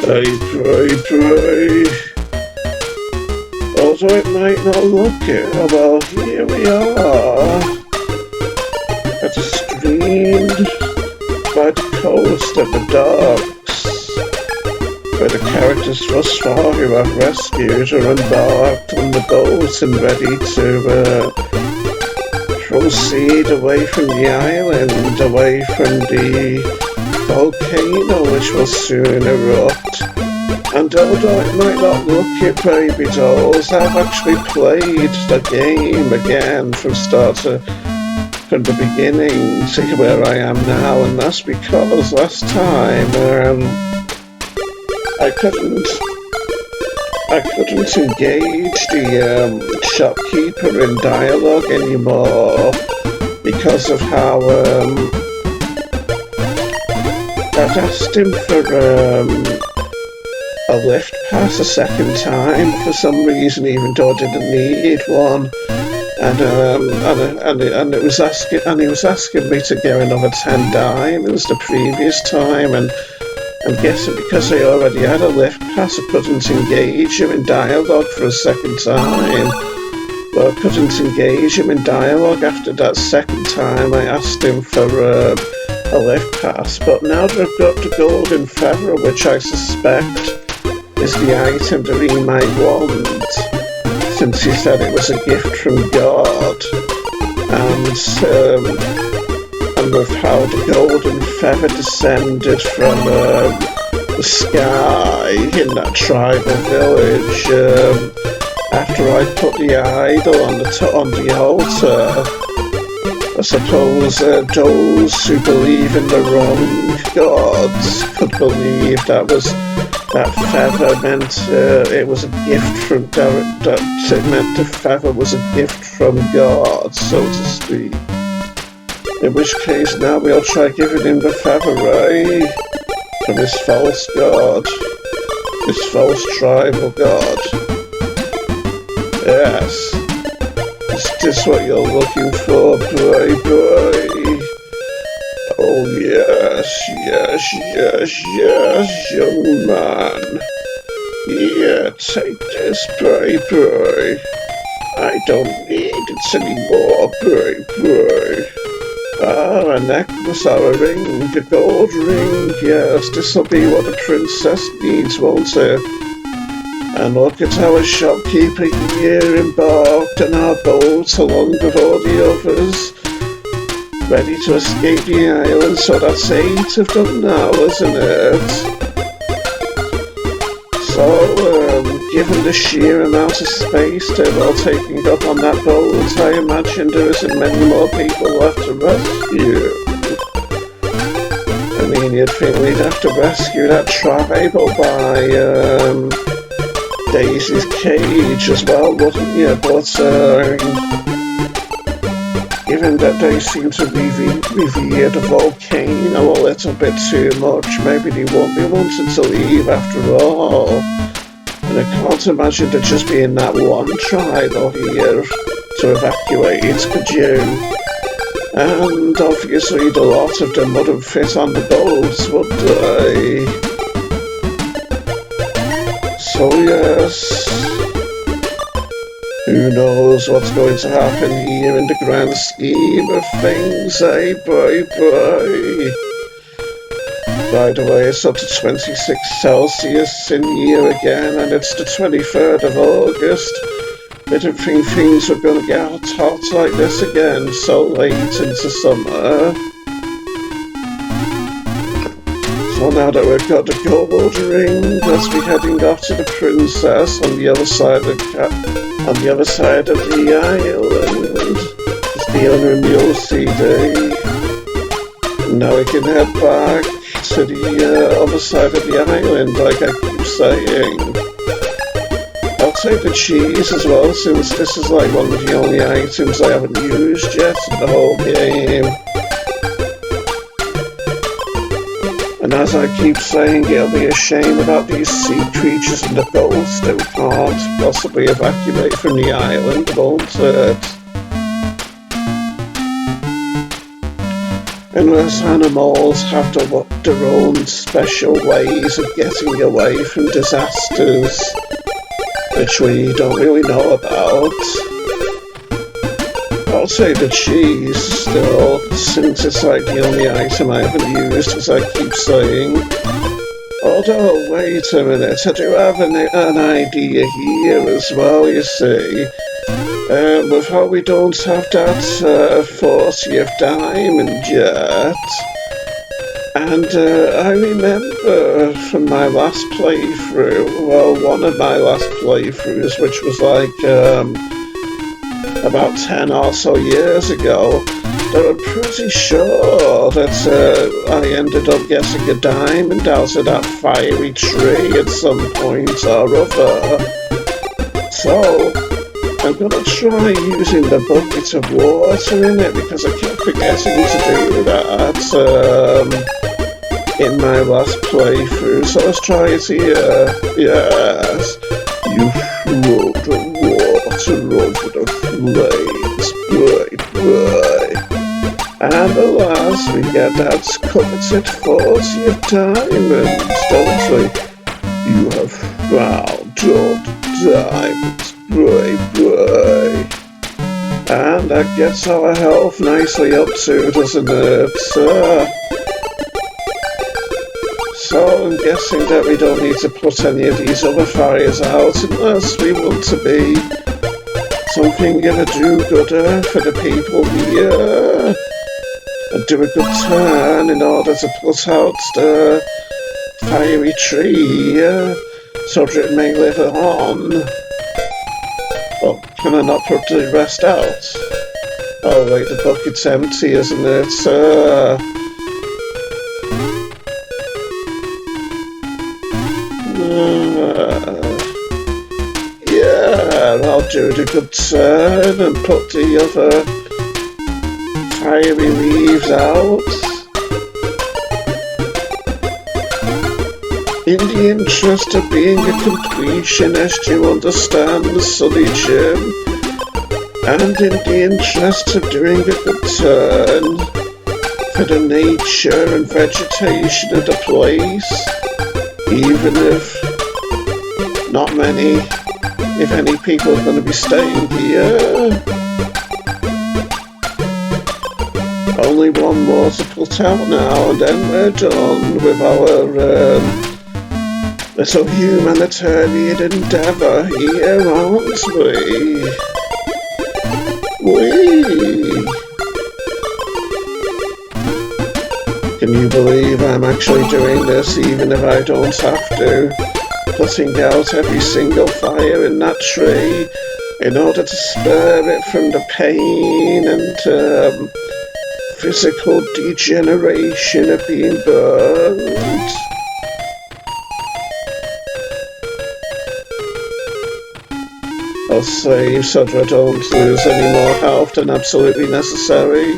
I pray. Although it might not look it, well, here we are at a stream by the coast of the docks, where the characters thus far who have rescued are embarked on the boat and ready to proceed away from the island, away from the volcano which will soon erupt. And although it might not look it, baby dolls, I've actually played the game again from the beginning to where I am now, and that's because last time I couldn't engage the shopkeeper in dialogue anymore because of how I'd asked him for a lift pass a second time for some reason, even though I didn't need one, and he was asking me to get another 10 diamonds the previous time, and I'm guessing because I already had a lift pass, I couldn't engage him in dialogue for a second time. Well, I couldn't engage him in dialogue after that second time I asked him for a lift pass, but now that I've got the golden feather, which I suspect is the item that he might want, since he said it was a gift from God, and with how the golden feather descended from the sky in that tribal village, after I put the idol on the altar, I suppose those who believe in the wrong gods could believe that feather meant it was a gift from that it meant the feather was a gift from God, so to speak. In which case now we'll try giving him the feather, right? From this false god, this false tribal god. Yes. Is this what you're looking for, boy? Oh yes, young man. Here, take this, boy. I don't need it anymore, boy. Ah, a necklace or a ring, a gold ring, yes, this'll be what a princess needs, won't it? And look at our shopkeeper here, embarked on our boat along with all the others, ready to escape the island. So that's 8 of them now, isn't it? So, given the sheer amount of space they're all taking up on that boat, I imagine there isn't many more people left to rescue. I mean, you'd think we'd have to rescue that tribal by Daisy's cage as well, wouldn't you? But given that they seem to revere the volcano a little bit too much, maybe they won't be wanting to leave after all. And I can't imagine there just being that one tribal here to evacuate, could you? And obviously the lot of them wouldn't fit on the boats, would they? So yes, who knows what's going to happen here in the grand scheme of things, eh, boy? By the way, it's up to 26 Celsius in here again, and it's the 23rd of August. I didn't think things were going to get hot like this again so late into summer. So now that we've got the gold ring, let's be heading off to the princess on the other side of the island. It's the owner in the OCD. And now we can head back to the other side of the island, like I keep saying. I'll take the cheese as well, since this is like one of the only items I haven't used yet in the whole game. And as I keep saying, it'll be a shame about these sea creatures and the ghosts that we can't possibly evacuate from the island, won't it? And as animals have their own special ways of getting away from disasters, which we don't really know about. I'll say the cheese still, since it's like the only item I haven't used, as I keep saying. Although, wait a minute, I do have an idea here as well, you see. With how we don't have that 40th diamond yet. And I remember from my last playthrough, well, one of my last playthroughs, which was like about 10 or so years ago, that I'm pretty sure that I ended up getting a diamond out of that fiery tree at some point or other. So I'm gonna try using the bucket of water in it, because I keep forgetting to do that in my last playthrough. So let's try it here. Yes. You throw the water over the flames. And alas, we get that coveted 40th diamond, don't we? You have found all the diamonds. And that gets our health nicely up too, doesn't it? So I'm guessing that we don't need to put any of these other fires out unless we want to be something of a do-gooder for the people here. And do a good turn in order to put out the fiery tree so that it may live on. Oh, can I not put the rest out? Oh wait, the bucket's empty, isn't it? Yeah, I'll do the good turn and put the other fiery leaves out. In the interest of being a completionist, you understand, Sonny Jim, and in the interest of doing a good turn for the nature and vegetation of the place, even if not many, if any people are going to be staying here. Only one more to put out now, and then we're done with our little humanitarian endeavour here, aren't we? Can you believe I'm actually doing this even if I don't have to? Putting out every single fire in that tree in order to spare it from the pain and physical degeneration of being burned. I'll save so that I don't lose any more health than absolutely necessary.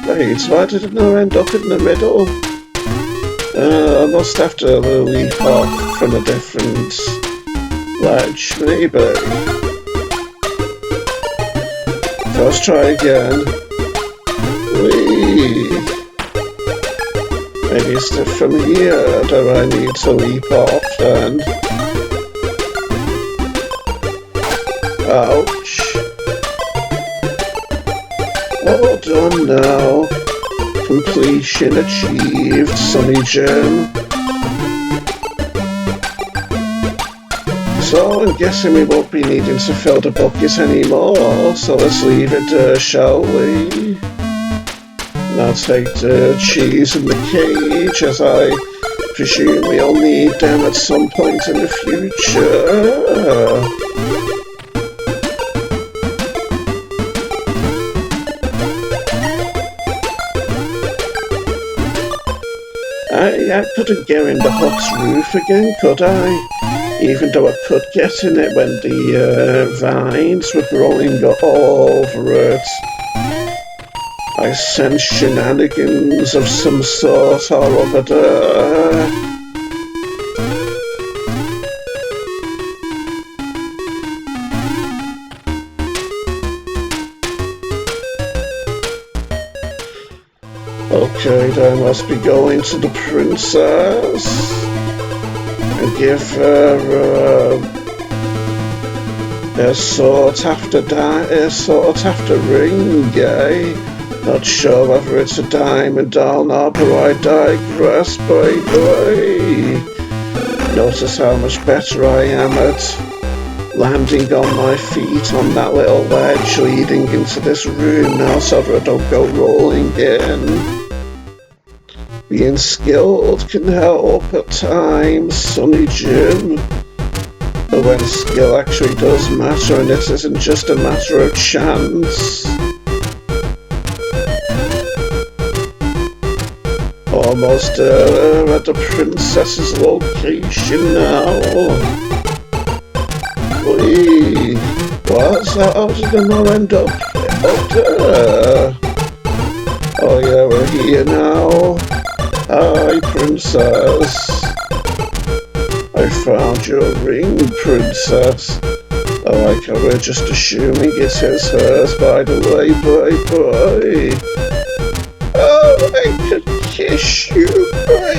Wait, why did it not end up in the middle? I must have to leap off from a different ledge, maybe. So let's try again. Whee! Maybe it's from here that I need to leap off then. Ouch. All done now. Completion achieved, Sonny Jim. So I'm guessing we won't be needing to fill the bucket anymore, so let's leave it, shall we? And I'll take the cheese and the cage, as I presume we'll need them at some point in the future. I couldn't get in the hut's roof again, could I? Even though I could get in it when the vines were growing all over it. I sense shenanigans of some sort or other. Okay, then I must be going to the princess and give her a sought after ring, eh? Not sure whether it's a diamond or not, but I digress, boy. Notice how much better I am at landing on my feet on that little ledge leading into this room now so that I don't go rolling in. Being skilled can help at times, Sonny Jim. But when skill actually does matter and it isn't just a matter of chance. Almost at the princess's location now. Whee! What's that? How did I not end up there? Oh yeah, we're here now. Hi, princess. I found your ring, princess. I like how we're just assuming it is hers, by the way, boy. Oh, I could kiss you, boy.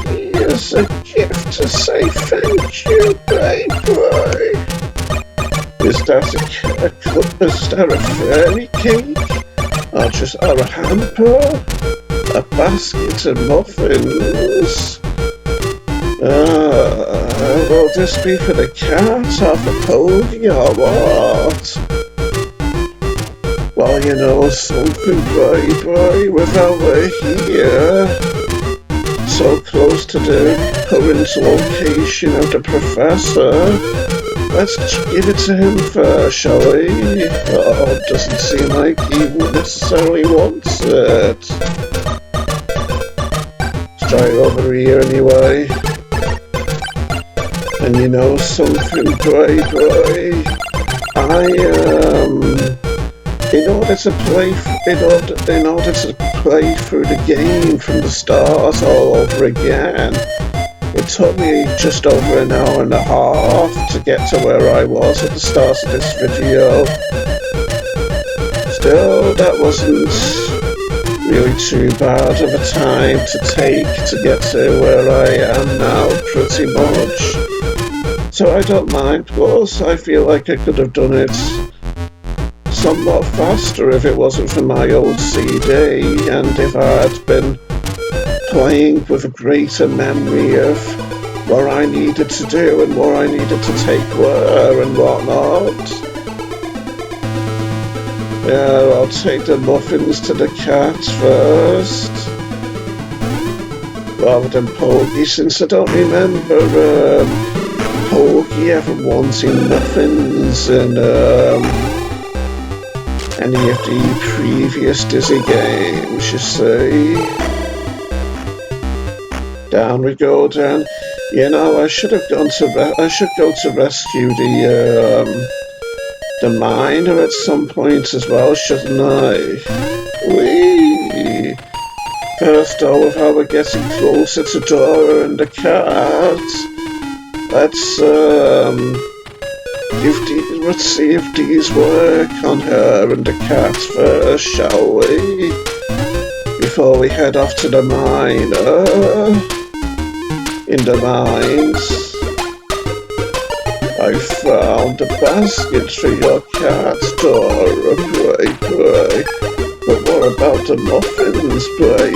Here's a gift to say thank you, boy. Is that a fairy cake? Or a hamper? A basket of muffins? Will this be for the cat or for Poggy or what? Well, you know something, boy, without we're here, so close to the current location of the professor, let's give it to him first, shall we? Oh, doesn't seem like he necessarily wants it. Let's try it over here anyway. And you know something, boy, in order to play through the game from the start all over again, it took me just over an hour and a half to get to where I was at the start of this video. Still, that wasn't really too bad of a time to take to get to where I am now, pretty much. So I don't mind, plus I feel like I could have done it somewhat faster if it wasn't for my OCD and if I had been playing with a greater memory of what I needed to do and what I needed to take where and whatnot. Yeah, I'll take the muffins to the cat first, rather than Poggy, since I don't remember Poggy ever wanting muffins in any of the previous Dizzy games, you see. Down we go then. You know, I should go to rescue the miner at some point as well, shouldn't I? Whee! First though, with how we're getting closer to Dora and the cat, let's see if these work on her and the cat first, shall we? Before we head off to the miner. In the mines. I found a basket for your cat, Dora, pray. But what about the muffins, pray?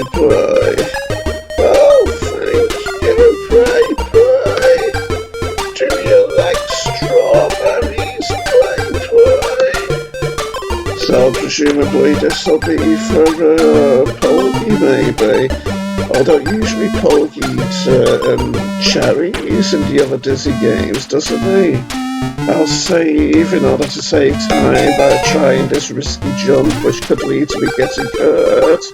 Oh, thank you, pray. Do you like strawberries, pray? So presumably this will be for Poggy, maybe. Although usually Poggy eats cherries in the other Dizzy games, doesn't he? I'll save in order to save time by trying this risky jump, which could lead to me getting hurt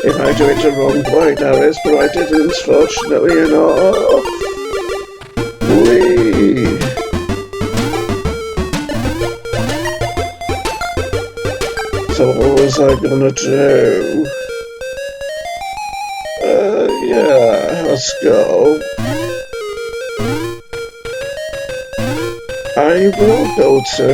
if I do it the wrong way, that is, but I didn't, fortunately enough. Whee! So what was I gonna do? Yeah, let's go. I will go to...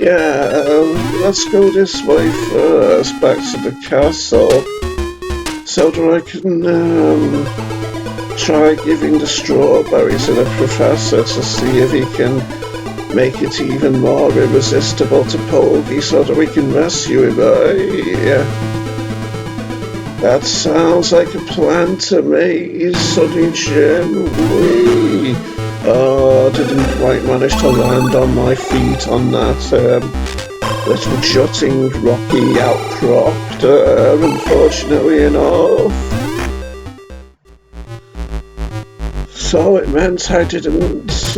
Yeah, let's go this way first, back to the castle, so that I can try giving the strawberries to the professor to see if he can make it even more irresistible to Poggy so that we can rescue him. That sounds like a plan to me, Sonny Jim. Wee. Oh, I didn't quite manage to land on my feet on that little jutting rocky outcrop, unfortunately enough. So it meant I didn't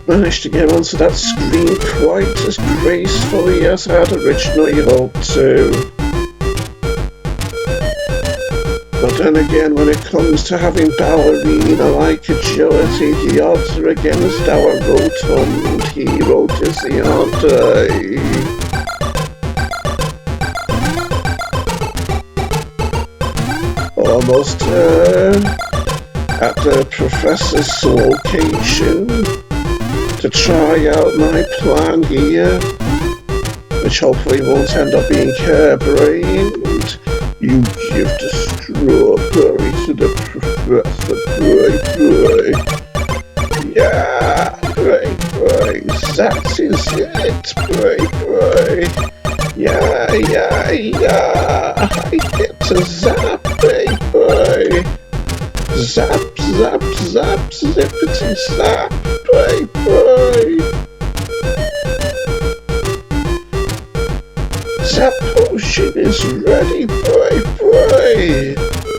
manage to get onto that screen quite as gracefully as I had originally hoped to. But then again, when it comes to having ballerina-like agility, the odds are against our rotund hero, Dizzy, aren't they? Almost at the professor's location to try out my plan here, which hopefully won't end up being harebrained. You give the strawberry to the professor, boy. Yeah, boy. That is it, boy. Yeah. I get to zap, boy. Zap, zippity zap, boy. That potion is ready, boy.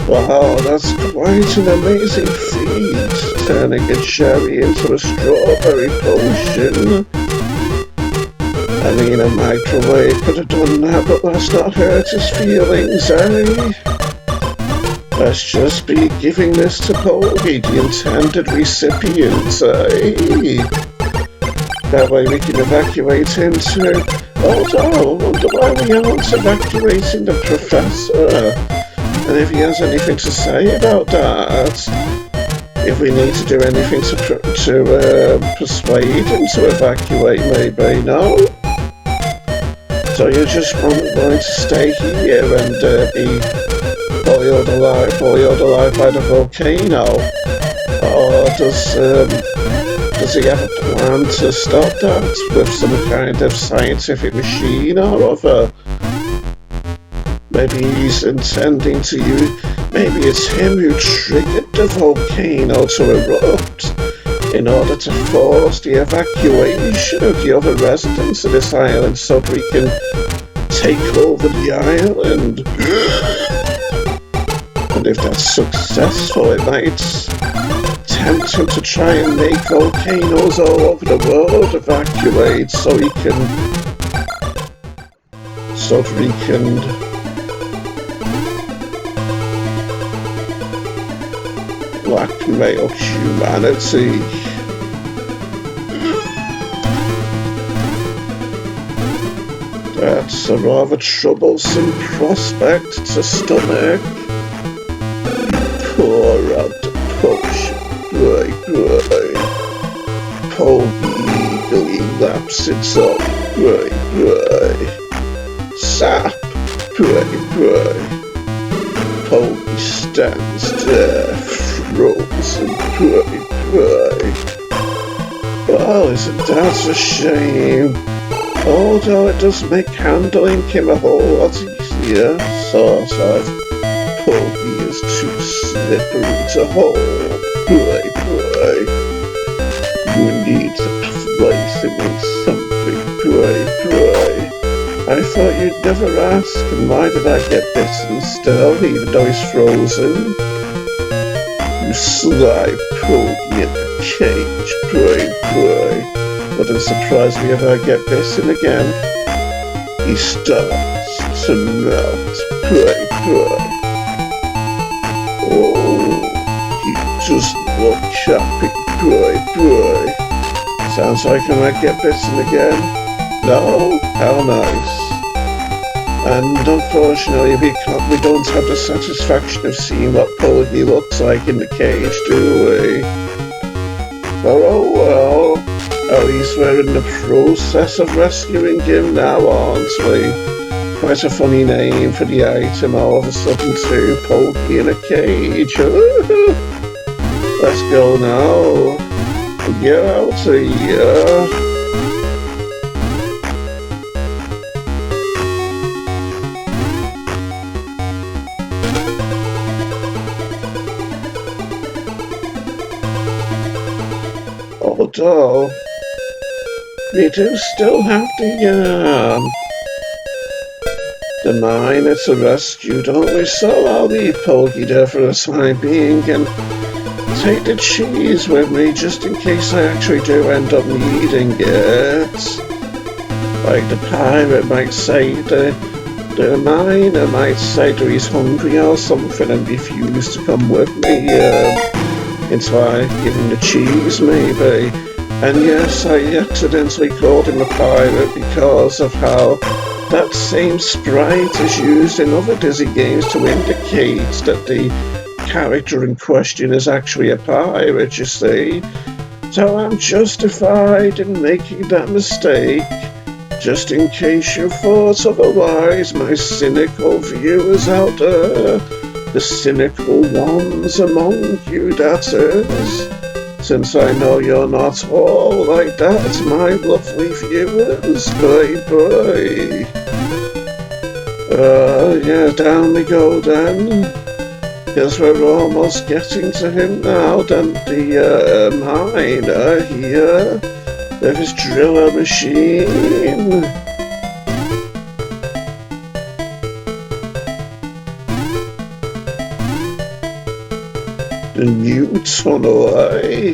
Wow, that's quite an amazing feat, turning a cherry into a strawberry potion. I mean, a microwave could have done that, but let's not hurt his feelings, Let's just be giving this to Poggy, the intended recipient, That way we can evacuate him too. Oh, I wonder why we aren't evacuating the professor, and if he has anything to say about that. If we need to do anything to persuade him to evacuate, maybe, no? So you're just going to stay here and be boiled alive by the volcano? Or does he have a plan to stop that with some kind of scientific machine or other? Maybe he's intending to use... Maybe it's him who triggered the volcano to erupt in order to force the evacuation of the other residents of this island so that we can take over the island. And if that's successful, it might tempt him to try and make volcanoes all over the world evacuate so that we can blackmail humanity. That's a rather troublesome prospect to stomach. Pour out the potion, boy. Poggy eagerly laps it up, boy. Sap, boy. Poggy stands there, frozen, boy. Oh, isn't that a shame? Although it does make handling him a whole lot easier, sort of. Poggy is too slippery to hold, boy. You need to place him in something, boy. I thought you'd never ask, and why did I get bitten still, even though he's frozen? You slide Poggy in the cage, boy. Wouldn't surprise me if I get bitten again. He starts to melt, boy. Oh, he does look happy, boy. Sounds like I might get bitten again. No? How nice. And unfortunately, we don't have the satisfaction of seeing what Poggy looks like in the cage, do we? But oh well. At least we're in the process of rescuing him now, aren't we? Quite a funny name for the item all of a sudden too, Pokey in a cage. Let's go now. Get out of here. Although, we do still have the miner to rescue, don't we? So I'll leave Pokey there for the time being and take the cheese with me just in case I actually do end up needing it. Like the pirate might say, the miner might say that he's hungry or something and refuse to come with me until I give him the cheese maybe. And yes, I accidentally called him a pirate because of how that same sprite is used in other Dizzy games to indicate that the character in question is actually a pirate, you see. So I'm justified in making that mistake, just in case you thought otherwise, my cynical viewers out there. The cynical ones among you, that is. Since I know you're not all like that, my lovely viewers. Bye-bye. Yeah, down we go then. Guess we're almost getting to him now, then the miner here with his driller machine. The new tunnel, eh?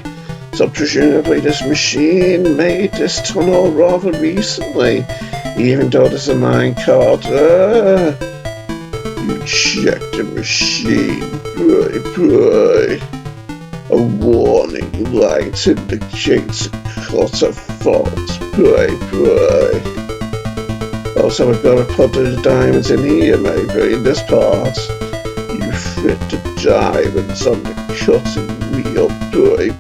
So presumably this machine made this tunnel rather recently, even though there's a minecart there. You check the machine, boy. A warning light indicates a clutter fault, boy. Also, we've got to put the diamonds in here, maybe, in this part. You fit the diamonds on the cutting wheel, boy.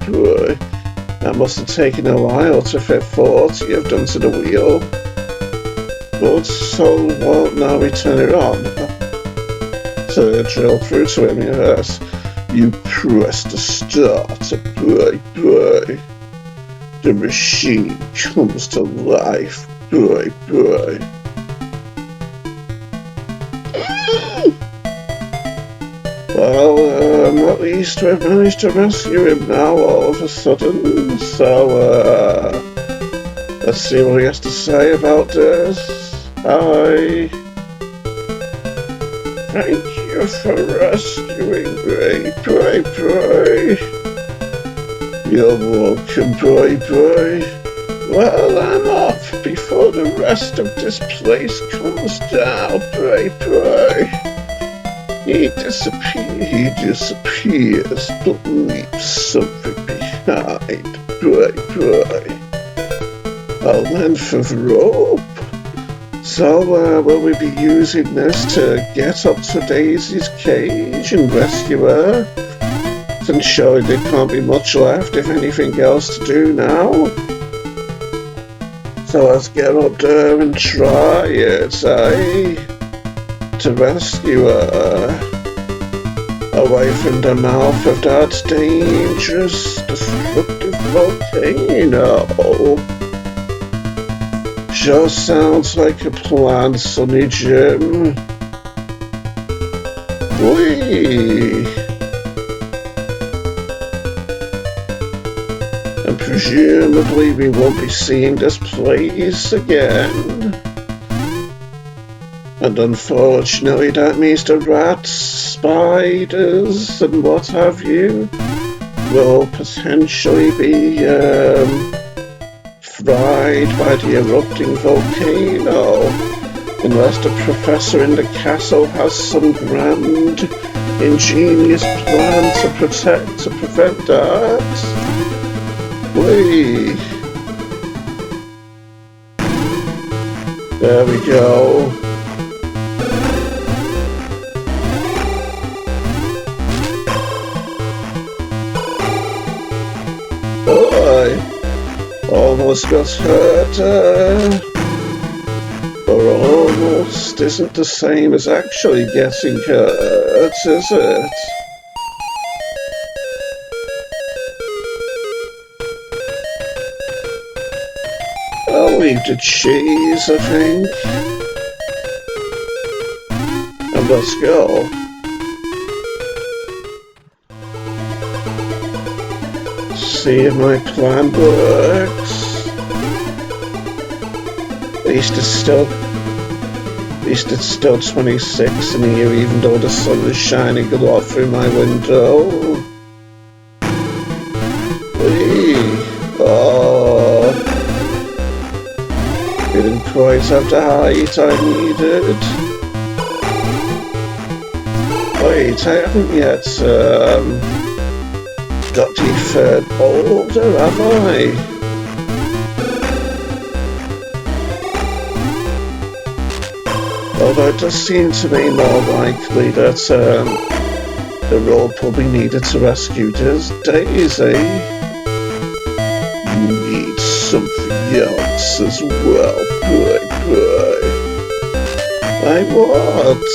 That must have taken a while to fit 40 of them to the wheel. But so, well, now we turn it on. To drill through to him, yes. You press the starter, boy. The machine comes to life, boy. Well, at least we've managed to rescue him now all of a sudden, so, let's see what he has to say about this. Hi. Thank you for rescuing me, boy. You're welcome, boy. Well, I'm off before the rest of this place comes down, boy. He disappears, but leaves something behind, boy. A length of rope. So, will we be using this to get up to Daisy's cage and rescue her? Since surely there can't be much left, if anything else to do now. So let's get up there and try it, eh? To rescue her away from the mouth of that dangerous, destructive volcano. Sure sounds like a plan, Sonny Jim. Whee! And presumably we won't be seeing this place again. And unfortunately that means the rats, spiders, and what have you will potentially be fried by the erupting volcano, unless the professor in the castle has some grand, ingenious plan to prevent that. Whee! There we go. almost got hurt. But almost isn't the same as actually getting hurt, is it? I'll leave the cheese, I think. And let's go. See if my plan works. At least it's still 26 in here, even though the sun is shining a lot through my window. Whee! Oh, didn't quite have the height I needed. Wait, I haven't yet got the third boulder, have I? Although it does seem to me more likely that the road probably needed to rescue this Daisy. Need something else as well, boy. Like what?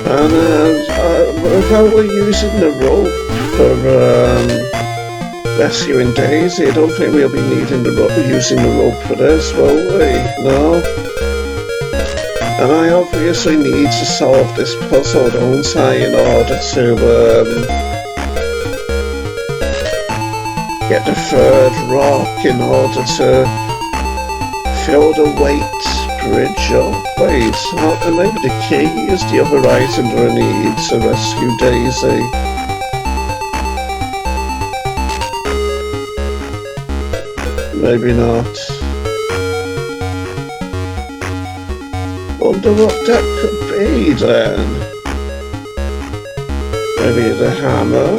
And if I were using the rope for rescuing Daisy, I don't think we'll be needing using the rope for this, will we? No? And I obviously need to solve this puzzle, don't I, in order to get the third rock, in order to fill the weight bridge up. Wait, maybe the key is the other item that I need to rescue Daisy. Maybe not. Wonder what that could be then. Maybe the hammer?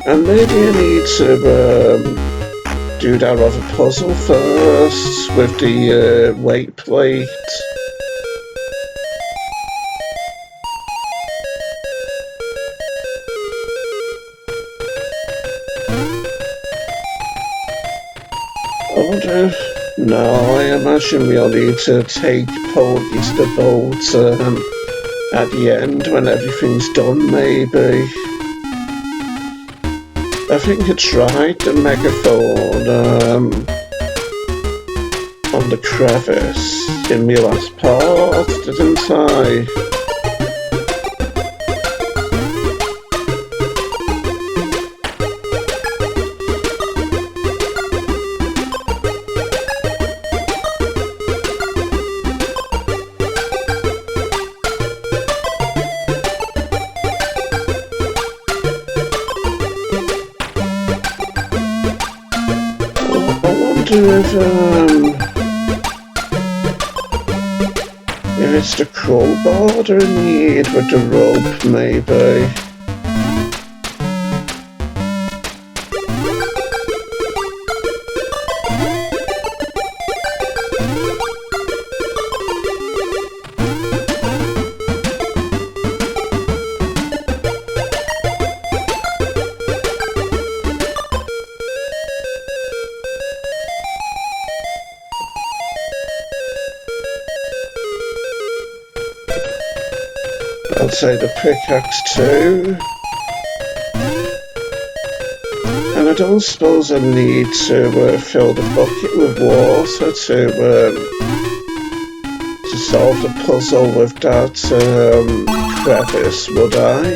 And maybe I need to do that other puzzle first with the weight plate. No, I imagine we'll need to take Porgy to the boat at the end when everything's done, maybe. I think I tried the megaphone on the crevice in my last part, didn't I? If it's the crowbar that I need with the rope, maybe. I'd say the pickaxe too. And I don't suppose I need to fill the bucket with water to solve the puzzle with that crevice, would I?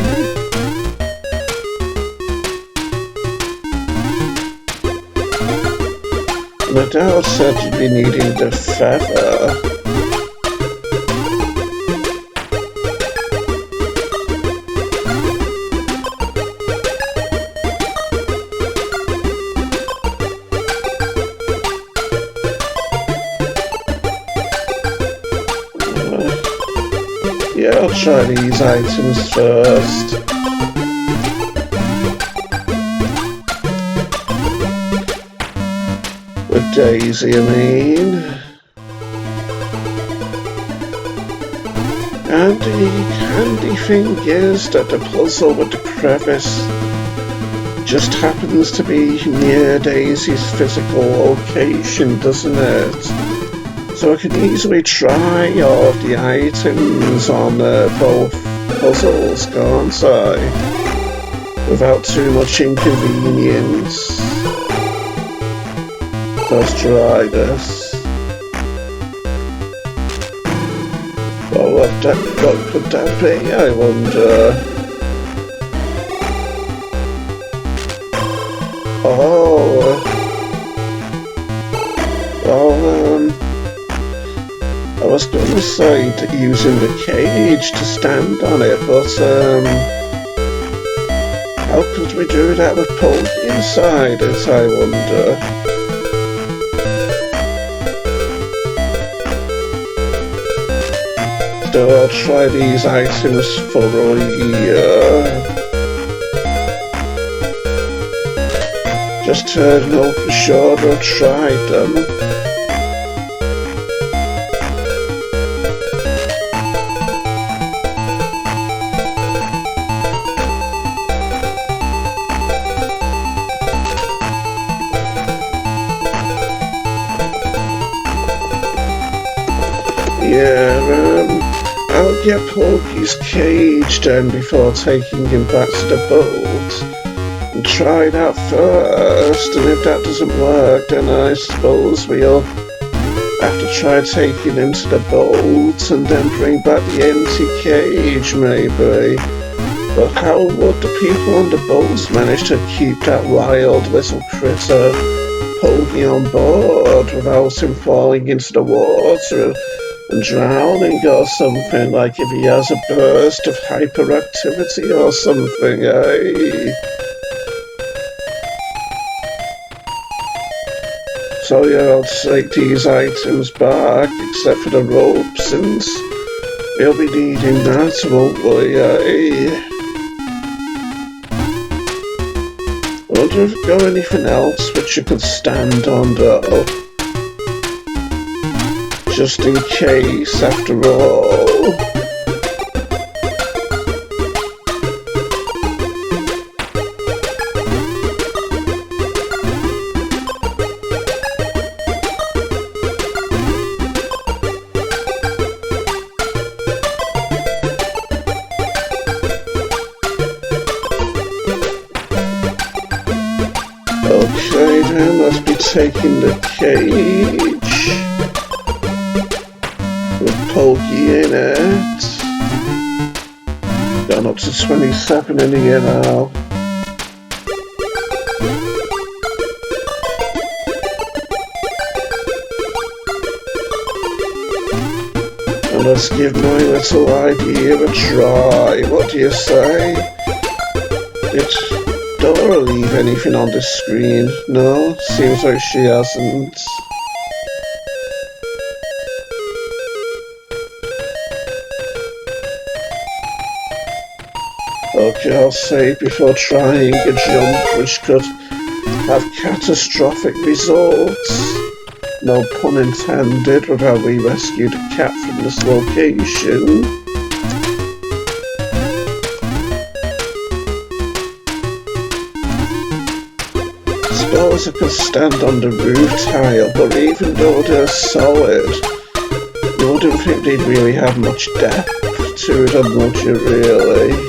And I doubt I'd be needing the feather. Yeah, I'll try these items first. With Daisy, I mean. And the handy thing is that the puzzle with the crevice just happens to be near Daisy's physical location, doesn't it? So I can easily try all of the items on both puzzles, can't I? Without too much inconvenience. Let's try this. Well, what could that be, I wonder? Oh, well, I was going to say using the cage to stand on it, but how could we do that with Pokey inside it, I wonder? So I'll try these items thoroughly, just to know for sure that I've tried them. I'll get Pokey's cage then before taking him back to the boat and try that first, and if that doesn't work then I suppose we'll have to try taking him to the boat and then bring back the empty cage maybe. But how would the people on the boats manage to keep that wild little critter Pokey on board without him falling into the water and drowning or something, like if he has a burst of hyperactivity or something, eh? So yeah, I'll take these items back, except for the rope, since we'll be needing that, won't we, eh? I wonder if there's anything else which you could stand on though. Just in case, after all. Okay, then let's be taking the cage. With Pokey in it. Gone up to 27 in here now. And let's give my little idea a try. What do you say? Did Dora leave anything on the screen? No, seems like she hasn't. Okay, I'll save before trying a jump which could have catastrophic results. No pun intended with how we rescued a cat from this location. Suppose I could stand on the roof tile, but even though they're solid, you wouldn't think they'd really have much depth to them, would you really?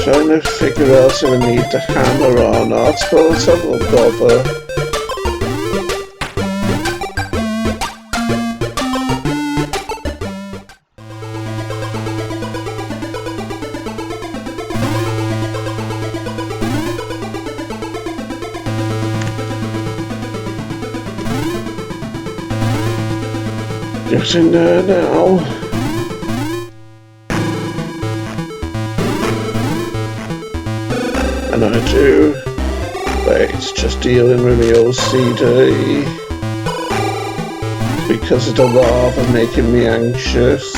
Trying to figure out if I need the hammer or not, but I won't bother. Get in there now. And I do. Wait, it's just dealing with the OCD. It's because of the lava making me anxious.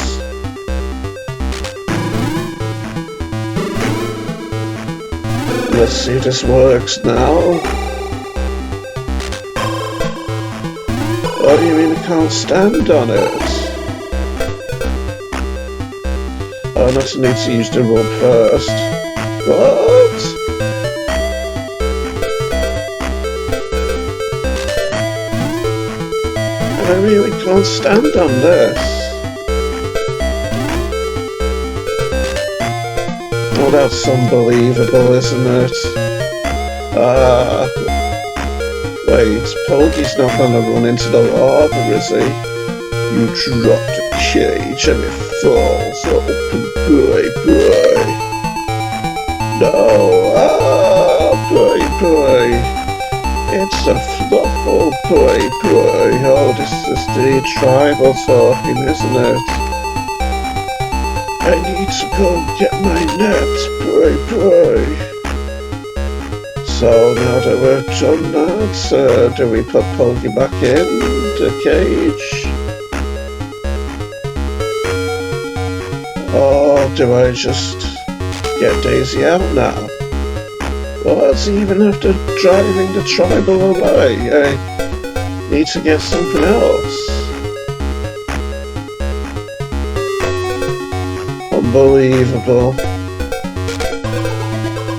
Let's see if this works now. What do you mean I can't stand on it? Oh, not need to use the rub first. What? I really can't stand on this. Oh, that's unbelievable, isn't it? Wait, Pokey's not gonna run into the lava, is he? You dropped a cage and it falls open, boy. No, boy. It's a fluffle, boy. Oh, this is the tribal talking, isn't it? I need to go get my net, boy. So now that we've done that, do we put Pokey back in the cage? Or do I just get Daisy out now? What, even after driving the tribal away, I need to get something else. Unbelievable.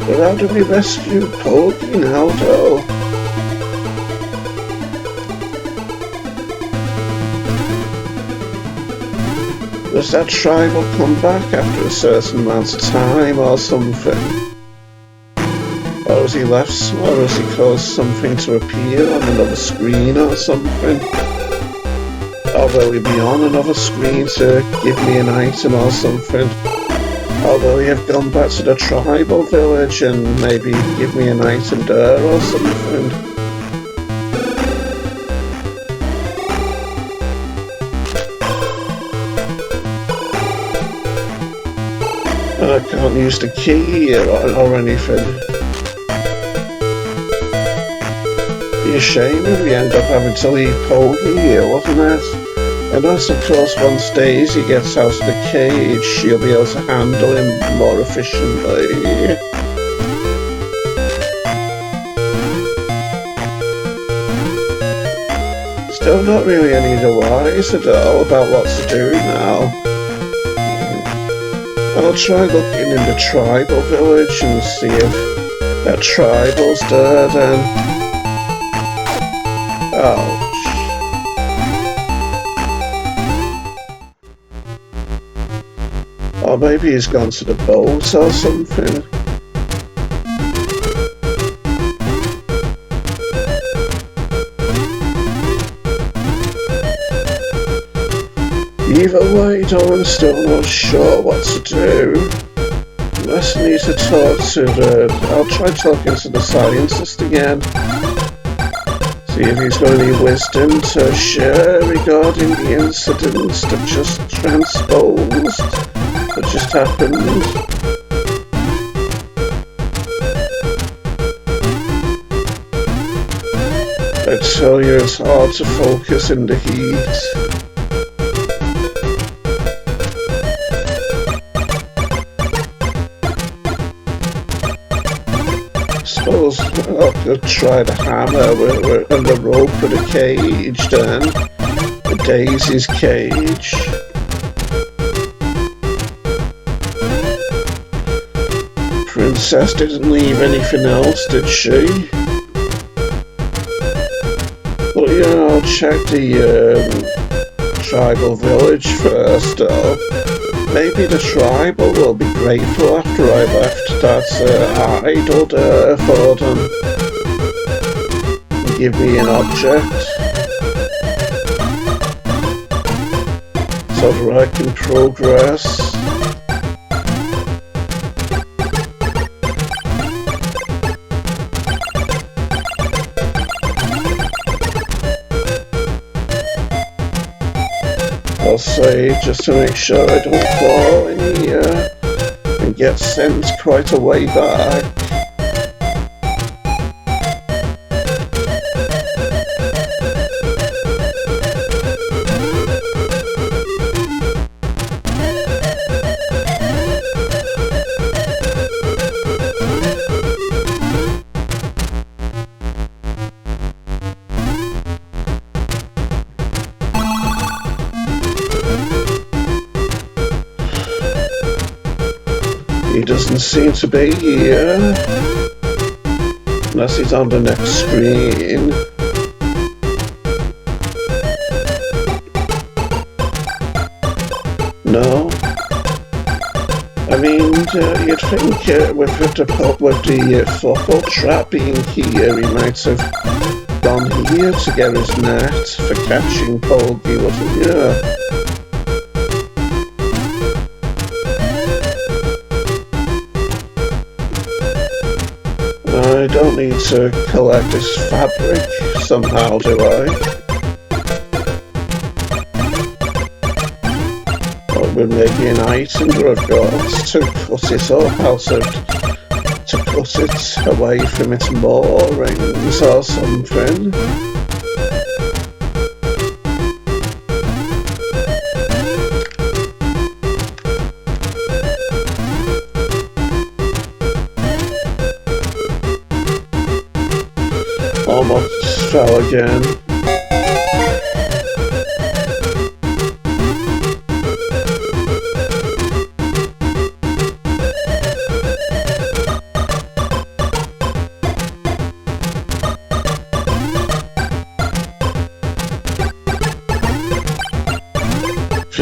But how do we rescue Pokey now, though? Does that tribal come back after a certain amount of time or something? Or has he left, or has he caused something to appear on another screen or something? Or will he be on another screen to give me an item or something? Or will he have gone back to the tribal village and maybe give me an item there or something? And I can't use the key here or anything. Be a shame if we end up having to leave Pokey here, wasn't it? And as of course once Daisy gets out of the cage, she'll be able to handle him more efficiently. Still not really any the wiser though about what to do now. I'll try looking in the tribal village and see if that tribal's there then. Ouch. Or maybe he's gone to the boat or something. Either way though, I'm still not sure what to do. Unless I need to talk to I'll try talking to the scientist again. See if he's got any wisdom to share regarding the incident that just happened. I tell you, it's hard to focus in the heat. I suppose I could try the hammer and the rope for the cage then. The Daisy's cage. Princess didn't leave anything else, did she? But yeah, I'll check the tribal village first though. Maybe the tribal will be grateful after I left that idol there for them. Give me an object so that I can progress. I'll say just to make sure I don't fall in here and get sent quite a way back. He doesn't seem to be here. Unless he's on the next screen. No. I mean, you'd think with the football trap being here, he might have gone here to get his net for catching Polgy, wouldn't you? I don't need to collect this fabric somehow, do I? Or maybe an item that I've got to cut it up to put it away from its moorings or something. Almost fell again.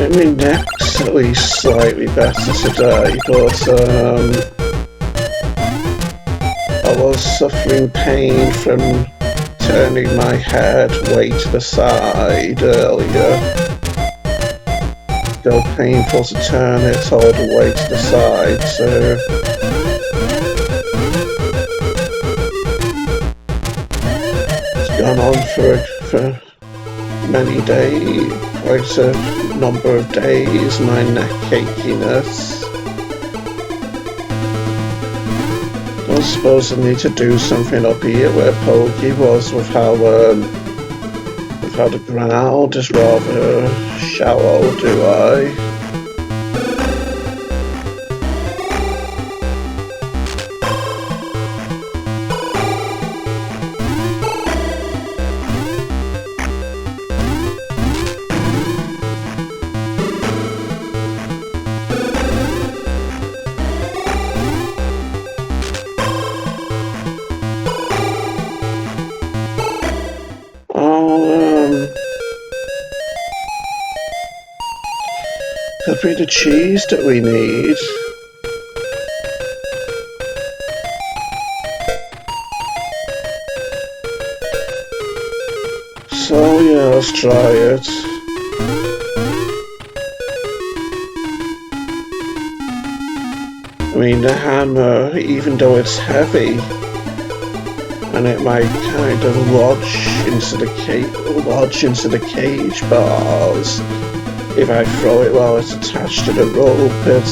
My neck's at least slightly better today, but I was suffering pain from turning my head way to the side earlier. Still painful to turn it all the way to the side, so it's gone on for many days, quite a number of days, my neck achiness. I suppose I need to do something up here where Polgy was with how the ground is rather shallow, do I? Could be the cheese that we need. So yeah, let's try it. I mean, the hammer, even though it's heavy, and it might kind of lodge into the cage bars if I throw it while it's attached to the rope. It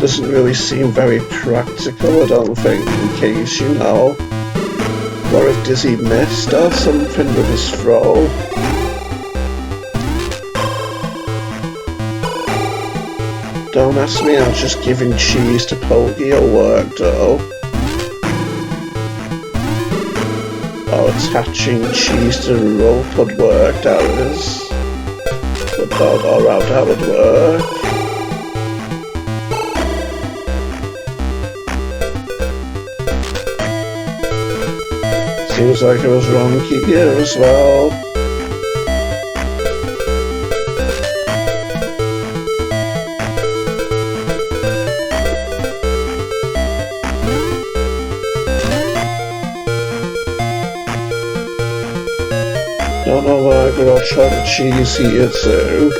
doesn't really seem very practical, I don't think, in case, you know, what if Dizzy missed or something with his throw? Don't ask me how just giving cheese to Polgy will work, though. Or attaching cheese to the rope would work, that is. But not all around how it would work. Seems like I was wrong here as well. Don't know why, but I'll try the cheese here too.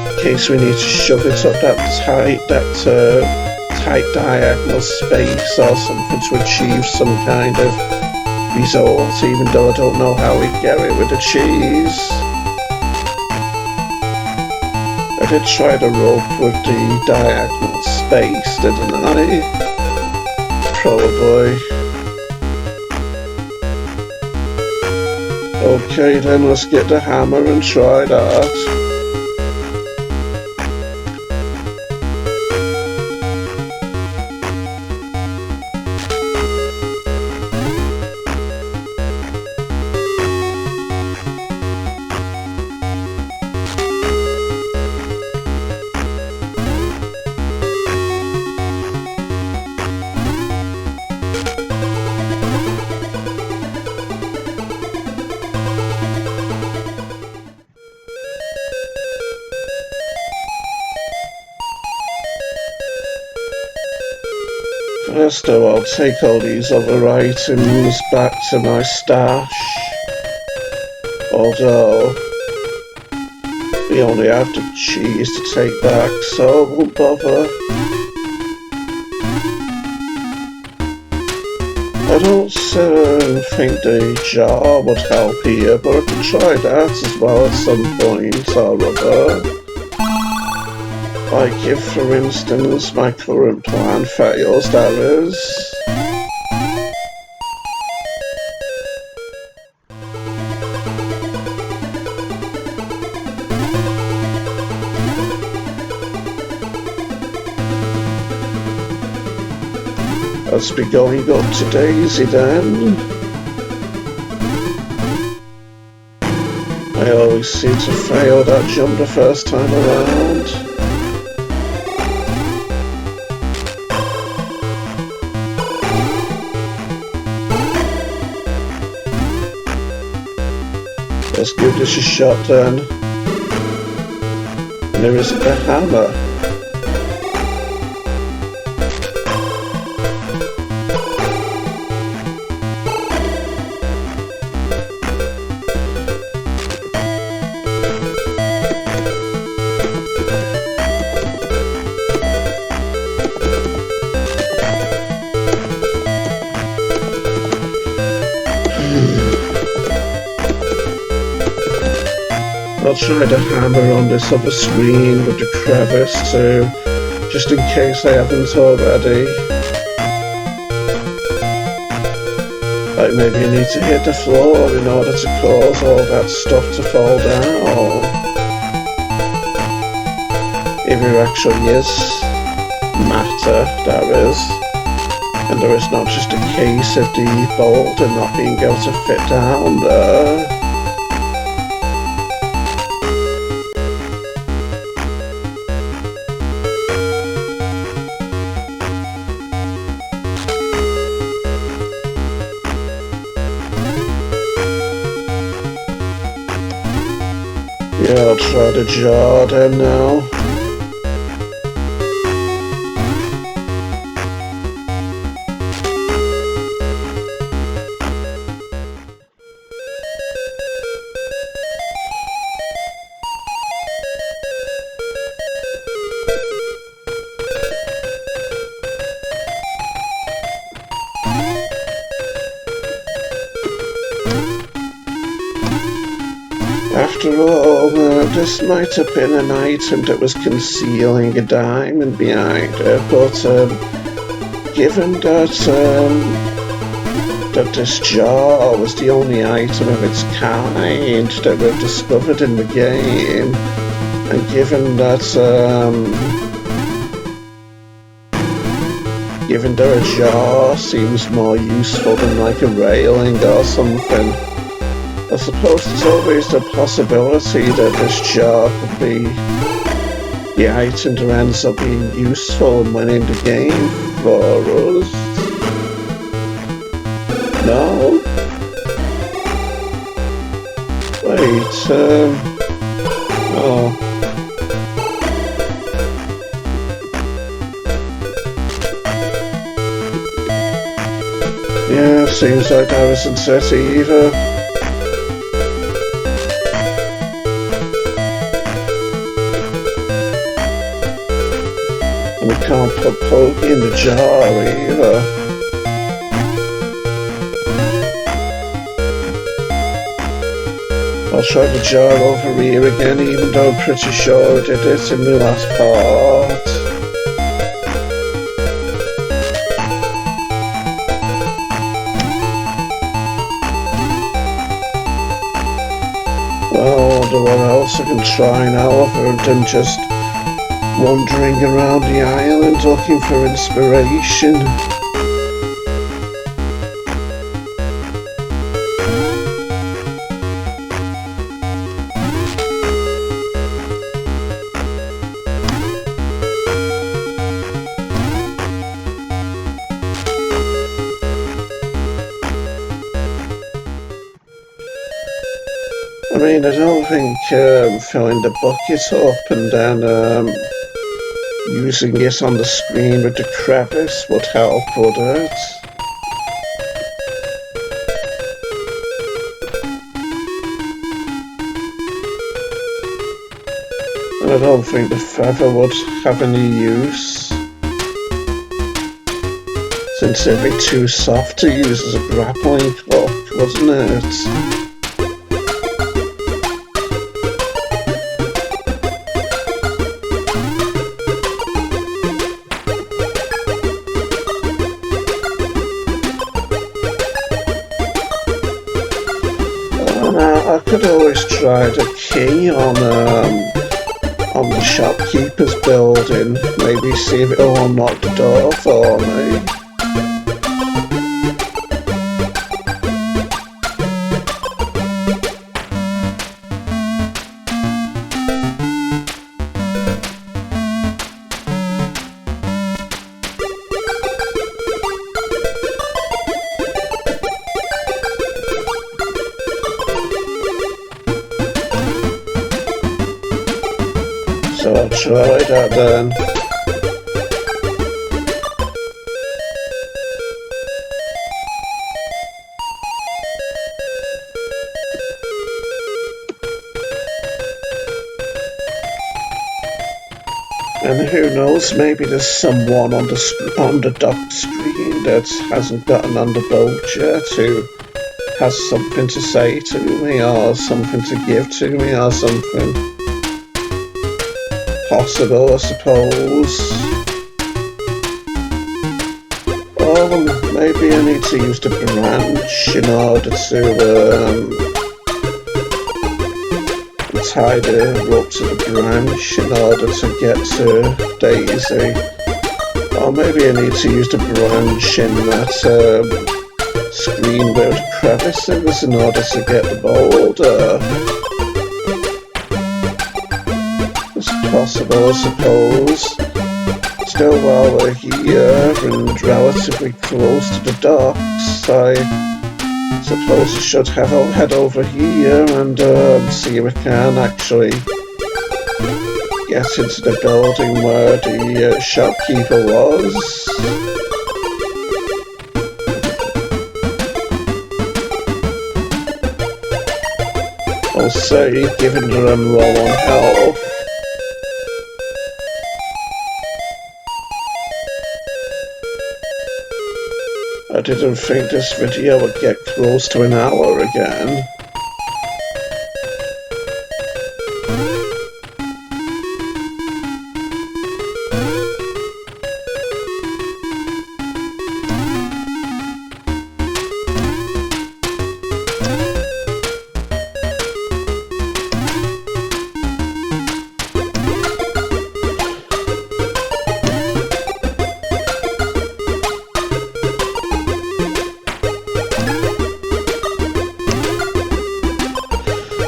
In case we need to shove it up that tight diagonal space or something to achieve some kind of result, even though I don't know how we get it with the cheese. I did try the rope with the diagonal space, didn't I? Probably. Okay, then let's get the hammer and try that. First though, I'll take all these other items back to my stash. Although, we only have the cheese to take back, so I won't bother. I don't think the jar would help here, but I can try that as well at some point or other. Like if, for instance, my current plan fails, that is. Let's be going up to Daisy then. I always seem to fail that jump the first time around. Let's give this a shot then. And there isn't a hammer. I'll try the hammer on this other screen with the crevice too, just in case I haven't already. Like maybe you need to hit the floor in order to cause all that stuff to fall down. If it actually is matter, that is. And there is not just a case of the boulder not being able to fit down there. Yeah, I'll try the jar then now. After all, this might have been an item that was concealing a diamond behind it, but given that that this jar was the only item of its kind that we've discovered in the game, and given that a jar seems more useful than like a railing or something, I suppose there's always the possibility that this jar could be the item that ends up being useful and winning the game for us. No? Wait, oh. Yeah, seems like that isn't it either. We can't put Pokey in the jar either. I'll try the jar over here again, even though I'm pretty sure I did it in the last part. Well, I wonder what else I can try now other than just wandering around the island looking for inspiration. I mean, I don't think filling the bucket up and then Using it on the screen with the crevice would help, would it? And I don't think the feather would have any use, since it'd be too soft to use as a grappling hook, wasn't it? I could always try the key on the shopkeeper's building. Maybe see if it'll unlock the door for me. So I'll try that then. And who knows, maybe there's someone on the dock screen that hasn't gotten on the boat yet who has something to say to me or something to give to me or something. Possible, I suppose. Oh, maybe I need to use the branch in order to tie the rope to the branch in order to get to Daisy. Or maybe I need to use the branch in that screen where the crevice is in order to get the boulder. Possible, I suppose. Still, while we're here and relatively close to the docks, I suppose I should head over here and see if we can actually get into the building where the shopkeeper was. I'll say, given that I'm low on health. I didn't think this video would get close to an hour again.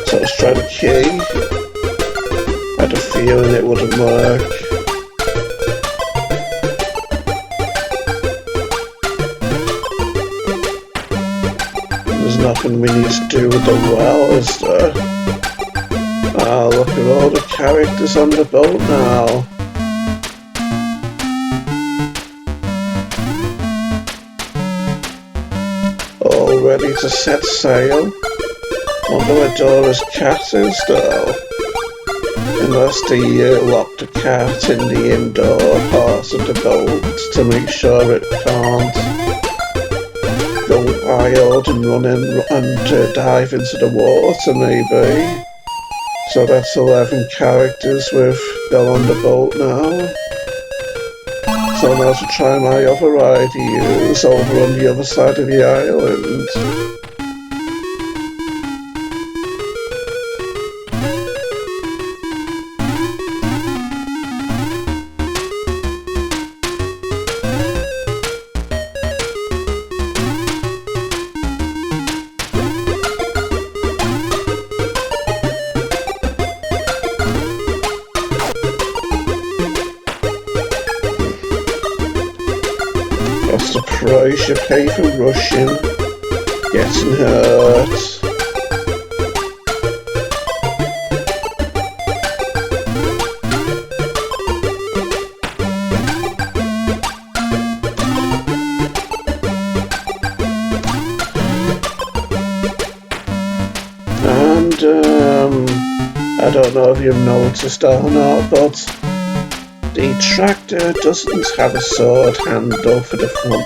So let's try the key. I had a feeling it wouldn't work. There's nothing we need to do with the well, is there? Ah, look at all the characters on the boat now. All ready to set sail. Wonder where Dora's cat is though. Unless they locked the cat in the indoor part of the boat to make sure it can't go wild and run in and dive into the water maybe. So that's 11 characters we've got on the boat now. So now to try my other ideas over on the other side of the island. That's the price you pay for rushing, getting hurt. don't know if you've noticed or not, but the tractor doesn't have a sword handle for the front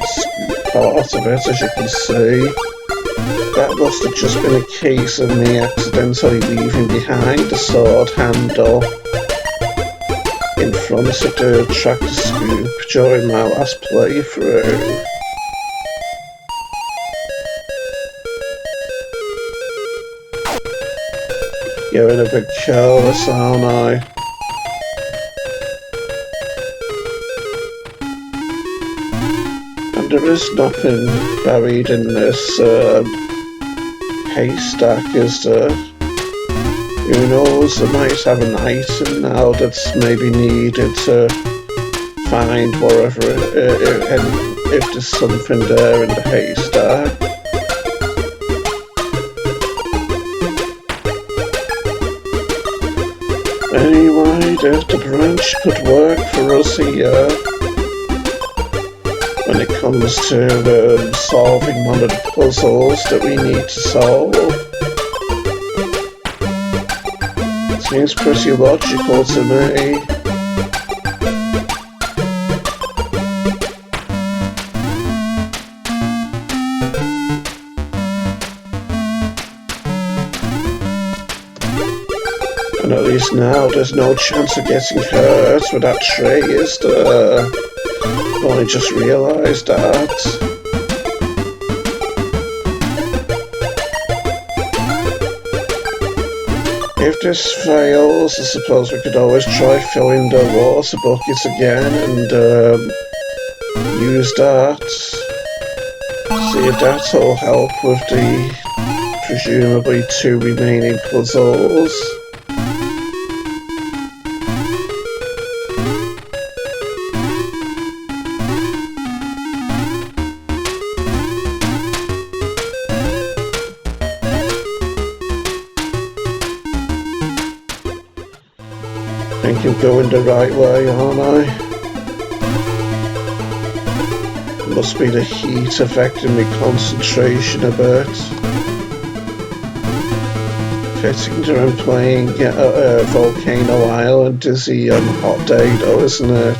part of it, as you can see. That must have just been a case of me accidentally leaving behind the sword handle in front of the tractor scoop during my last playthrough. Getting a bit careless, aren't I? And there is nothing buried in this haystack, is there? Who knows, I might have an item now that's maybe needed to find wherever if there's something there in the haystack. Anyway, the branch could work for us here when it comes to solving one of the puzzles that we need to solve. Seems pretty logical to me. And at least now there's no chance of getting hurt with that tray, is there? I only just realised that. If this fails, I suppose we could always try filling the water buckets again and use that. See if that'll help with the presumably 2 remaining puzzles. I think I'm going the right way, aren't I? Must be the heat affecting my concentration a bit. Fitting that I'm playing Volcano Island is a hot day though, isn't it?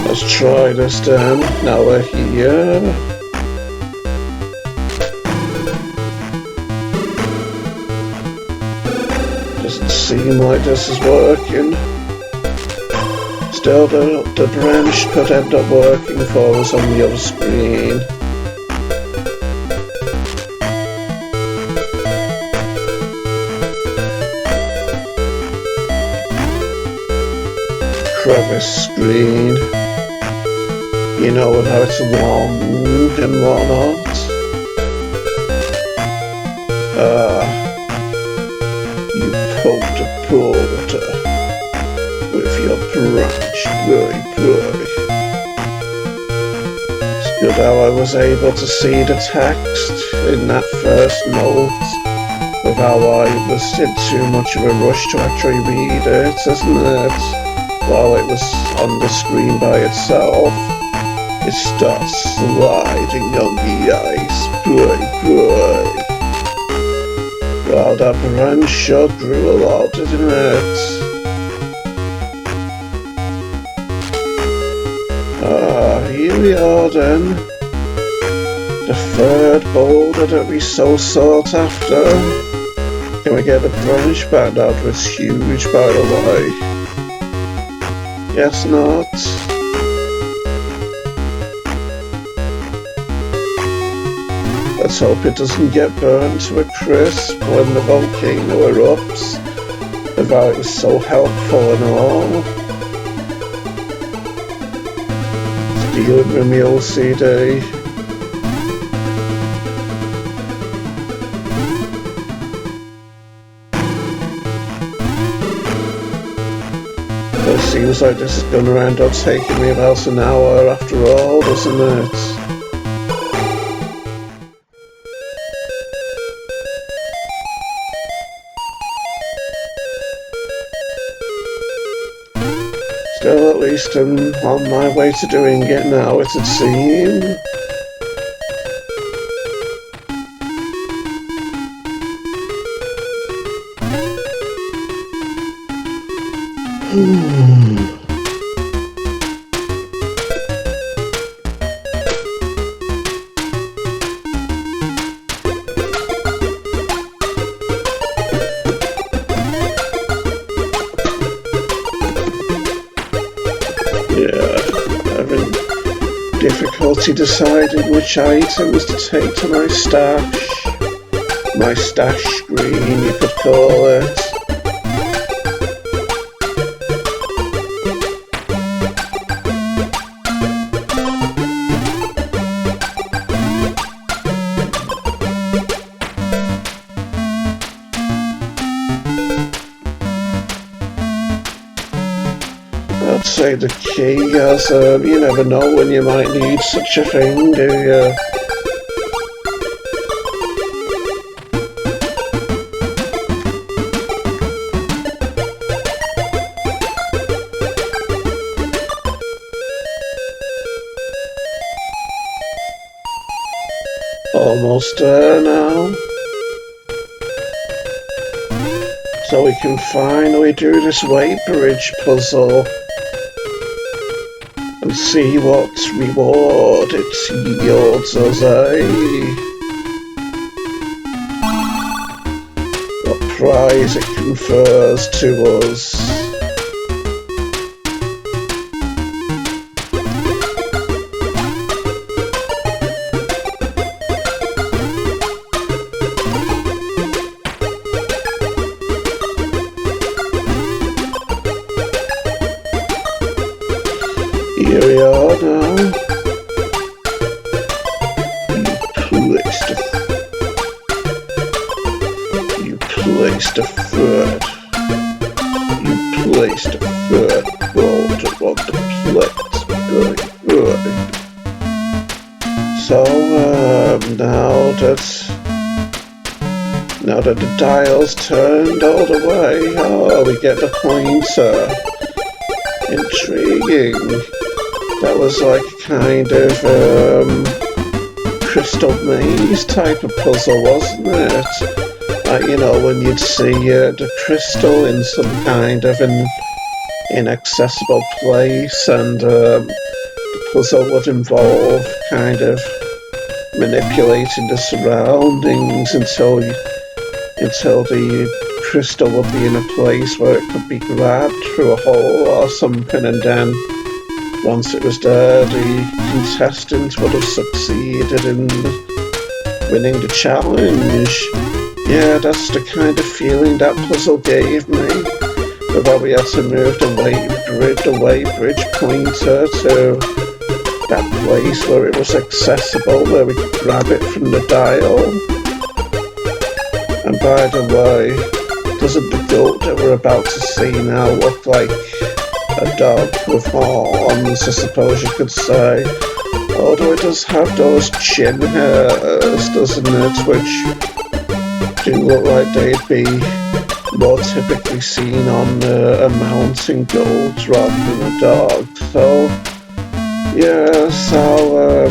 Let's try this then, now we're here. Doesn't seem like this is working. Still, the branch could end up working for us on the other screen. Crevice screen. You know how it's long and whatnot. You poked a porter with your branch, boy. It's good how I was able to see the text in that first note without I was in too much of a rush to actually read it, isn't it? While it was on the screen by itself, it starts sliding on the ice, boy. Wow, that branch sure grew a lot, didn't it? Here we are then. The third boulder that we so sought after. Can we get the branch back now? It's huge, by the way. Guess not. Let's hope it doesn't get burned to a crisp when the volcano erupts, although it was so helpful and all. It's dealing with me OCD. It seems like this is going to end up taking me about an hour after all, doesn't it? Still, at least I'm on my way to doing it now, it would seem. Having difficulty deciding which items to take to my stash. My stash screen, you could call it. I'd say the key, as you never know when you might need such a thing, do you? Almost there now. So we can finally do this weight bridge puzzle and see what reward it yields us, what prize it confers to us. Here we are now. You placed a third. You placed a third boulder on the plate. Very good. So now that the dial's turned all the way, we get the pointer. Intriguing. That was like a kind of crystal maze type of puzzle, wasn't it? Like, you know, when you'd see the crystal in some kind of an inaccessible place, and the puzzle would involve kind of manipulating the surroundings until the crystal would be in a place where it could be grabbed through a hole or something, and then once it was there, the contestant would have succeeded in winning the challenge. Yeah, that's the kind of feeling that puzzle gave me. Where we had to move the weight bridge pointer to that place where it was accessible, where we could grab it from the dial. And by the way, doesn't the goat that we're about to see now look like a dog with horns, I suppose you could say? Although it does have those chin hairs, doesn't it, which do look like they'd be more typically seen on a mountain goat rather than a dog. So, yes, I'll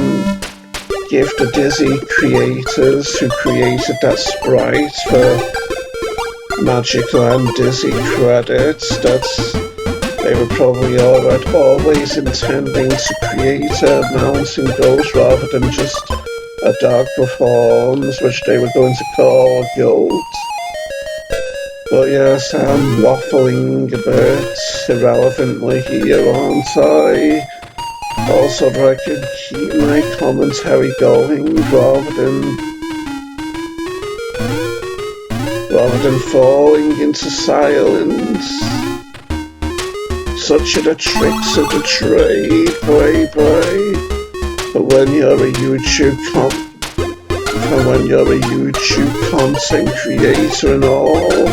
give the Dizzy creators who created that sprite for Magic Land Dizzy credits. They were probably always intending to create a mountain goat rather than just a dog with horns, which they were going to call a goat. But yes, I'm waffling a bit irrelevantly here, aren't I? Also, that I can keep my commentary going rather than falling into silence. Such are the tricks of the trade, baby. But when you're a YouTube content creator and all,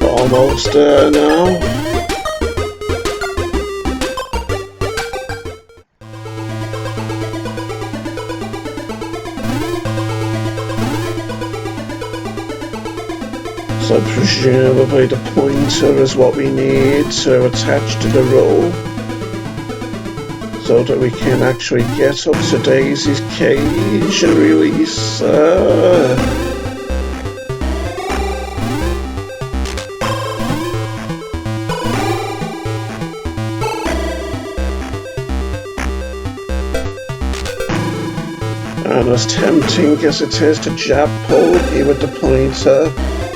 almost there now. So presumably the pointer is what we need to attach to the rope so that we can actually get up to Daisy's cage and release her. And as tempting as it is to jab Pokey with the pointer,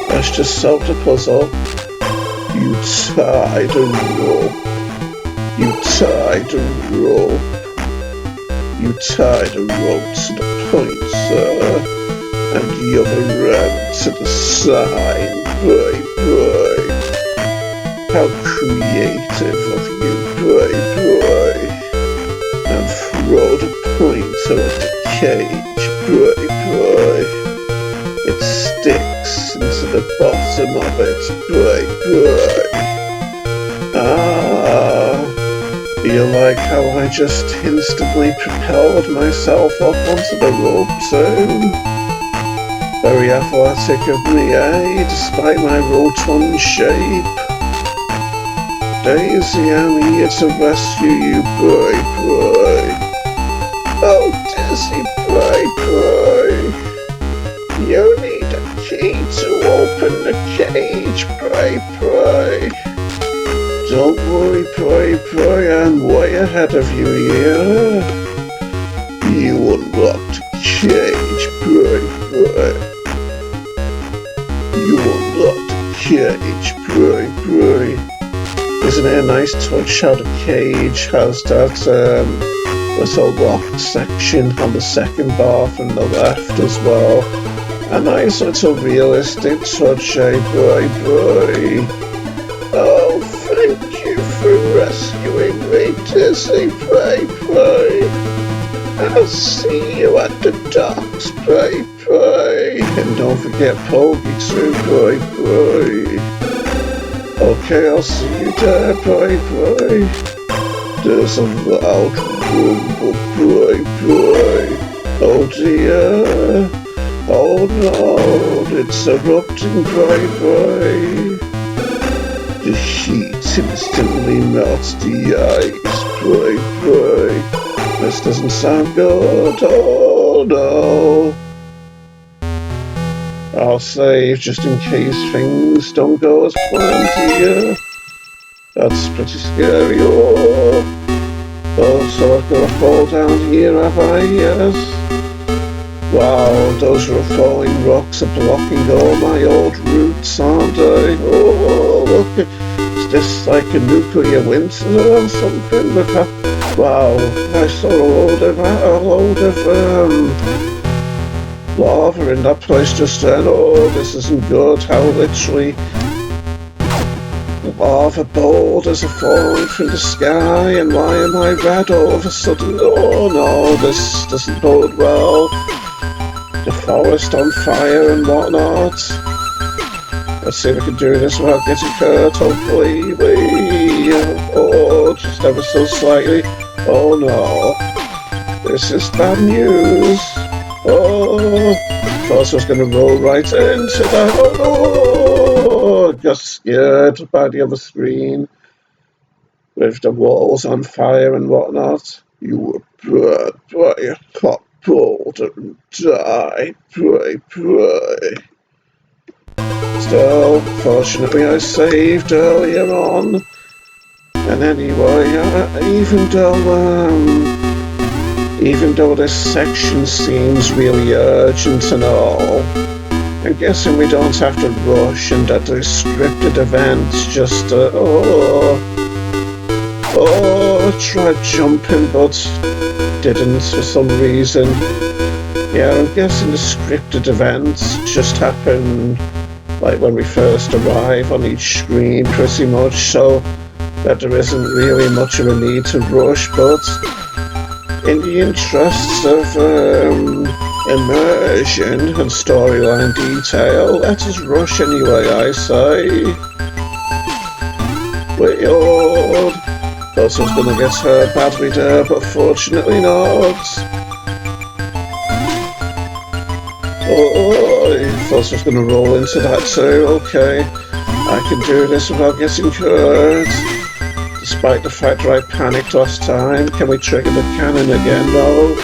let's just solve the puzzle. You tied a rope. You tied a rope. You tied a rope to the pointer, and the other ran to the sign. Boy. How creative of you, boy. And throw the pointer at the cage, boy. It sticks into the bottom of it, boy. You like how I just instantly propelled myself up onto the rope too? Very athletic of me, eh? Despite my rotund shape. Daisy, I'm here to rescue you, boy. Oh, Daisy, boy. You need a key to open the cage, boy. Don't worry, boy, I'm way ahead of you here. You unlocked the cage, boy. You unlocked the cage, boy. Isn't it a nice touch how the cage has that little locked section on the second bar from the left as well? A nice little realistic touch, eh, boy. Oh, thank you for rescuing me, Dizzy, boy. I'll see you at the docks, boy. And don't forget Pokey too, boy. Okay, I'll see you there, boy. There's a loud rumble, boy. Oh dear. Oh no, it's erupting, boy. The heat instantly melts the ice, boy. This doesn't sound good, oh no. I'll save just in case things don't go as planned here. That's pretty scary, oh. So I've got to fall down here, have I? Yes. Wow, those falling rocks are blocking all my old routes, aren't they? Oh, look, is this like a nuclear winter or something? Wow, I saw a load of lava in that place just then. Oh, this isn't good. How literally lava boulders are falling from the sky, and why am I red all of a sudden? Oh no, this doesn't bode well. The forest on fire and whatnot. Let's see if I can do this without getting hurt, hopefully. Oh, just ever so slightly. Oh no, this is bad news. Oh, thought I was going to roll right into that. Oh, got scared by the other screen with the walls on fire and whatnot. You were burned by a hot boulder and died, boy. Still, fortunately I saved earlier on. And anyway, even though this section seems really urgent and all, I'm guessing we don't have to rush and that the scripted events just, tried jumping but didn't for some reason. Yeah, I'm guessing the scripted events just happen like when we first arrive on each screen pretty much, so that there isn't really much of a need to rush, but in the interests of immersion and storyline detail, let us rush anyway, I say. Weird. Thought I was gonna get hurt badly there, but fortunately not. Oh, I thought I was gonna roll into that too. Okay, I can do this without getting hurt. Despite the fact that I panicked last time. Can we trigger the cannon again? No.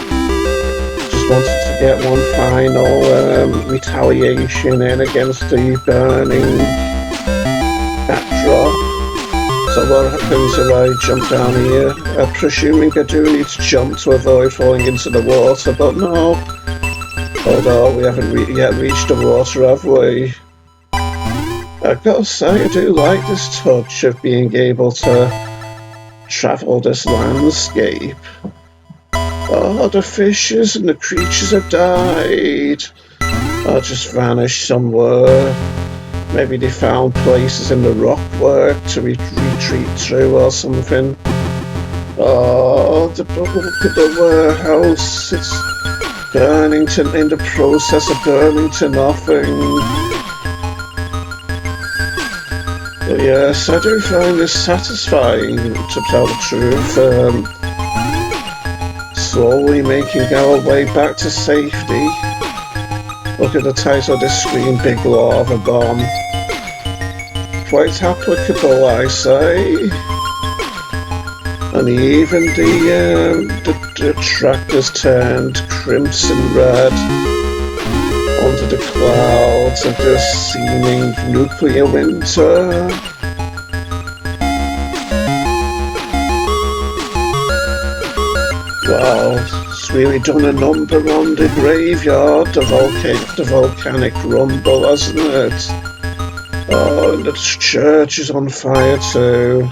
Just wanted to get one final retaliation in against the burning backdrop. So what happens if I jump down here. I'm presuming I do need to jump to avoid falling into the water, but no. Although we haven't yet reached the water, have we? I've got to say, I do like this touch of being able to travel this landscape. Oh, the fishes and the creatures have died. Or just vanished somewhere. Maybe they found places in the rockwork to retreat through or something. Oh, look at the warehouse. It's burning in the process of burning to nothing. But yes, I do find this satisfying, to tell the truth. Slowly making our way back to safety. Look at the title of this screen, Big Lava Bomb. Quite applicable, I say. And even the tractors turned crimson red under the clouds of this seeming nuclear winter. Wow, it's really done a number on the graveyard, the volcanic rumble, hasn't it? Oh, and the church is on fire too.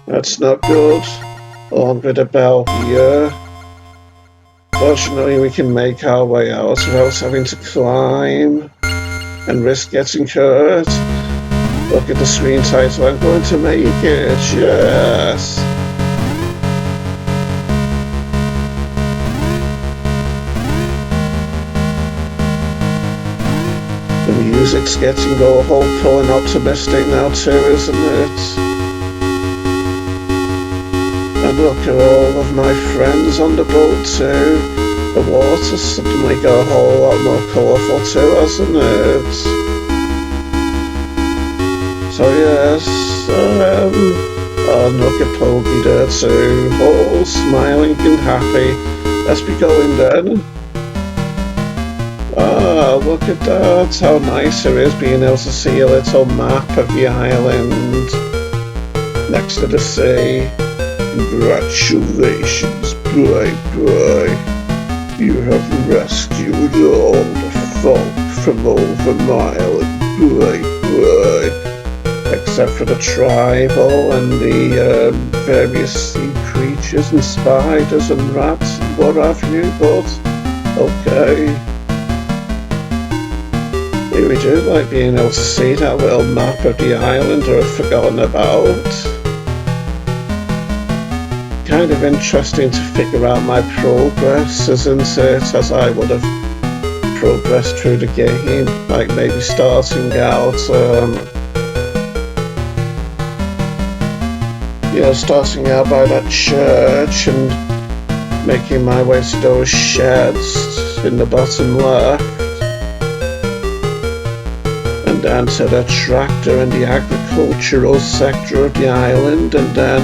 That's not good. Under the bell here. Fortunately, we can make our way out without having to climb and risk getting hurt. Look at the screen title, I'm going to make it, yes! The music's getting all hopeful and optimistic now too, isn't it? And look at all of my friends on the boat too. The water's suddenly got a whole lot more colourful too, hasn't it? So yes, look at Poggy there too, all smiling and happy. Let's be going then. Ah, look at that, how nice it is being able to see a little map of the island next to the sea. Congratulations, boy. You have rescued all the folk from over my island, boy. Except for the tribal and the various sea creatures and spiders and rats and what have you, but okay. I really do like being able to see that little map of the island that I've forgotten about. Kind of interesting to figure out my progress, isn't it, as I would have progressed through the game, like maybe starting out, starting out by that church and making my way to those sheds in the bottom left, and then to the tractor and the agricultural sector of the island, and then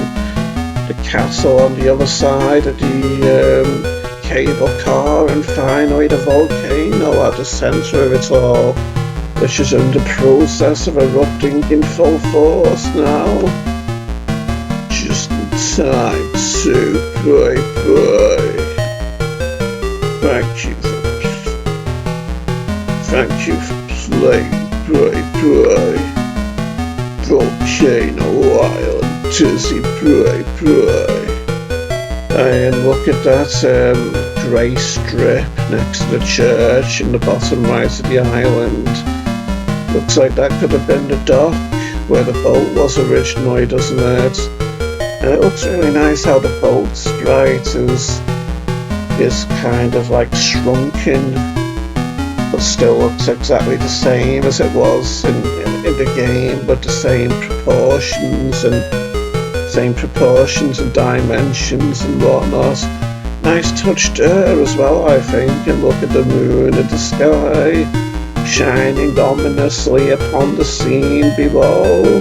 the castle on the other side of the cable car, and finally the volcano at the centre of it all, which is in the process of erupting in full force now. Just in time to boy. Thank you for playing boy. Volcano Island. Tizzy boy. And look at that grey strip next to the church in the bottom right of the island. Looks like that could have been the dock where the boat was originally, doesn't it? And it looks really nice how the boat sprite is kind of like shrunken, but still looks exactly the same as it was in the game, with the same proportions and dimensions and whatnot. Nice touch there as well, I think. And look at the moon in the sky, shining ominously upon the scene below.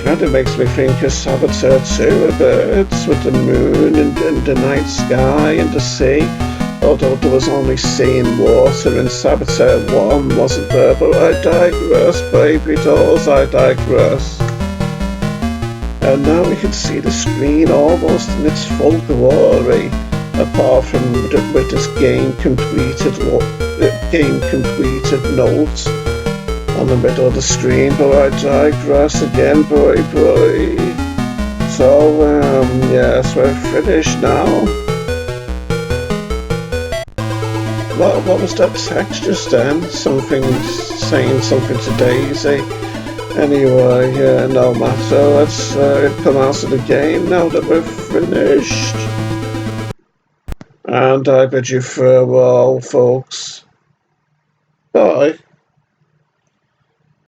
Kind of makes me think of Saboteur 2 a bit, with the moon and the night sky and the sea. Although there was only sea and water in Saboteur 1, wasn't there? But I digress, baby dolls, I digress. And now we can see the screen almost in its full glory, apart from with this game completed note on the middle of the screen, but I digress again, boy. So, yes, we're finished now. What was that text just then? Something saying something to Daisy. Anyway, yeah, no matter. Let's come out of the game now that we're finished. And I bid you farewell, folks. Bye.